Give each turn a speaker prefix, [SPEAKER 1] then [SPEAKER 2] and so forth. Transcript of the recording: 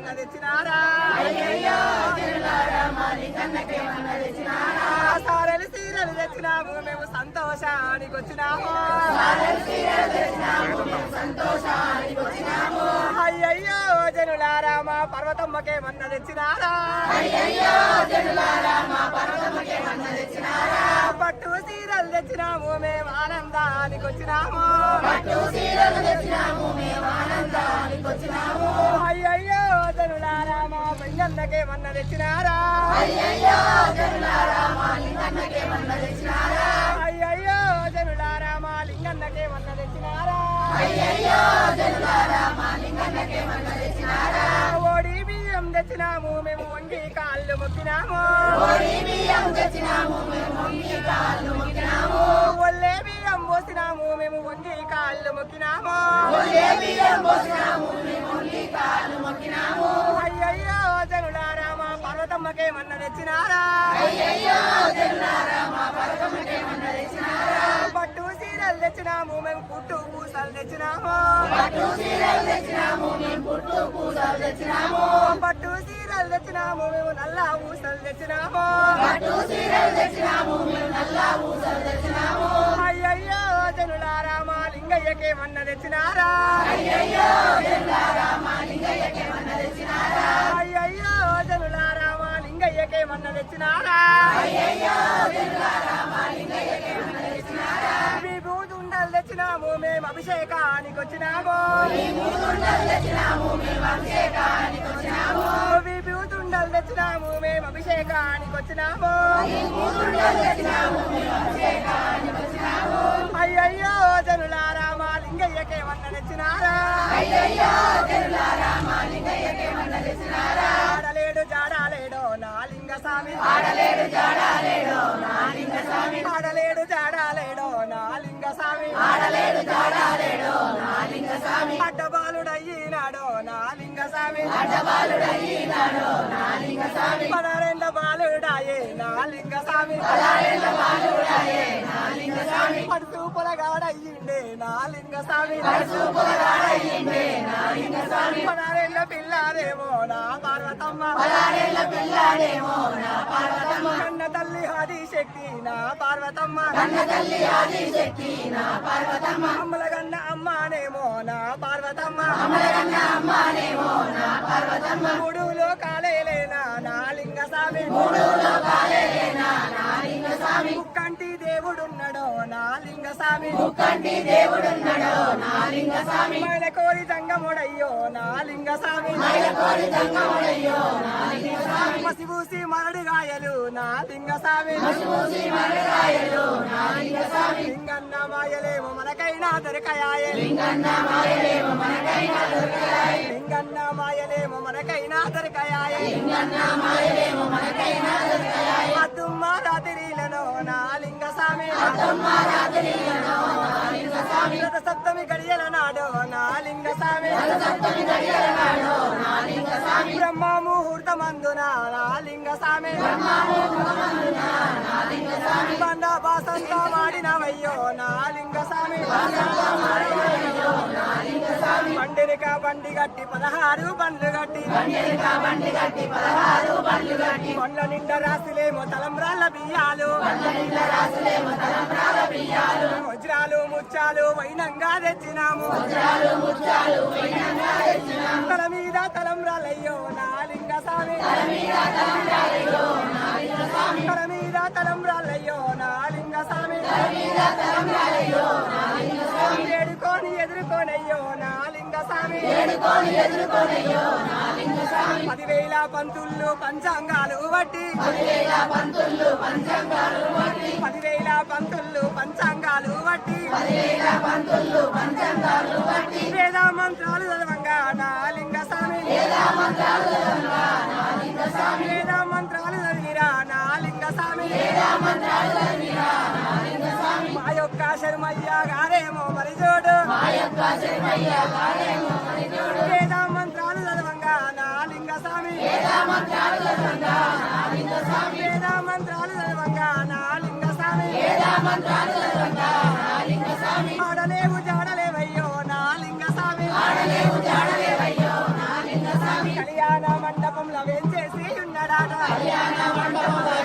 [SPEAKER 1] మన్న తెచ్చినారా సారలు సీరలు తెచ్చినాము మేము సంతోషానికి వచ్చినాము అయ్యయ్యో జనులారా మా పర్వతమ్మకే మన్న తెచ్చినారా పట్టు సీరలు తెచ్చినాము మేము ఆనందానికి వచ్చినాము అయ్యయ్యో జనులారా మా పెంగన్నకే మన్న తెచ్చినారా అయ్యయ్యో జనులారా మా లింగన్నకే మన్న తెచ్చినారా ఓడి బియ్యం తెచ్చినాము మేము వంగి కాళ్ళు మొక్కినాము ఒళ్ళే బియ్యం పోసినాము మేము వంగి కాళ్ళు మొక్కినాము అయ్యయ్యో జనులారా మా పర్వతమ్మకే మన్న తెచ్చినారా పట్టు సీరలు తెచ్చినాము మేము పుట్టు పూసలు తెచ్చినాము పట్టు సీరలు తెచ్చినాము మేము నల్ల పూసలు తెచ్చినాము అయ్యయ్యో జనులారా మా లింగయ్యకే మన్న తెచ్చినారా అయ్యయ్యో జనులారా మా లింగయ్యకే మన్న తెచ్చినారా విభూతుండలు తెచ్చినాము మేము అభిషేకానికి వచ్చినాము విభూతుండలు తెచ్చినాము మేము అభిషేకానికి వచ్చినాము అయ్యయ్యో జనులారా మా లింగయ్యకే మన్న తెచ్చినారా ఆడలేడు జాడాలేడో నా లింగ స్వామి ఆడలేడు జాడాలేడో నా లింగ స్వామి అడ్డబాలుడయ్యినాడో నా లింగ స్వామి పదరెండ బాలుడాయే నా లింగ స్వామి పడుసూపులగాడయ్యిండే నా లింగ స్వామి పదరెండ పిల్లారేమో నా పార్వతమ్మ కన్న తల్లి ఆదిశక్తి నా పార్వతమ్మ అమ్మల కన్న అమ్మానేమో నా పార్వతమ్మ మూడు లోకాలేనా నా లింగ స్వామి ముక్కంటి దేవుడున్నాడో నా లింగ స్వామి మైల కోరి జంగముడయ్యో నా లింగ స్వామి మసిబూసి మరడుగాయలు నా లింగ స్వామి లింగన్న మాయలేమో మనకైనా దొరకయాయే అద్దుమ్మ రాత్రిలను నా లింగ స్వామి సప్తమి గడియల నాడు నా లింగ స్వామి బ్రహ్మ ముహూర్తమందున నా లింగ స్వామి బండ బాసంత వాడినవయ్యో నా లింగ స్వామి బండిరిక బండి గట్టి 16 బండ్లు గట్టి కొండ నిండా రాసులేమో తలంబ్రాల బియ్యాలు వజ్రాలు ముత్యాలు వైనంగా తెచ్చినాము తల మీద తలంబ్రాలయ్యో నా లింగ స్వామి తల మీద తలంబ్రాలయ్యో నా లింగ స్వామి ఏడుకొని ఎదుర్కొనయ్యో నా లింగ స్వామి 10,000 పంతుళ్ళు పంచాంగాలు బట్టి 10,000 పంతుళ్ళు పంచాంగాలు బట్టి వేద మంత్రాలు చదవంగా నా లింగ స్వామి వేద మంత్రాలు చదివిరా నా లింగ స్వామి మా యొక్క శర్మయ్య గారేమో మరి చూడు వేద మంత్రాలు చదవంగా నా లింగ స్వామి వేద మంత్రాలు చదవంగా నా లింగ స్వామి ఆడలేవు జాడలేవయ్యో నా లింగ స్వామి కళ్యాణ కళ్యాణ మండపముల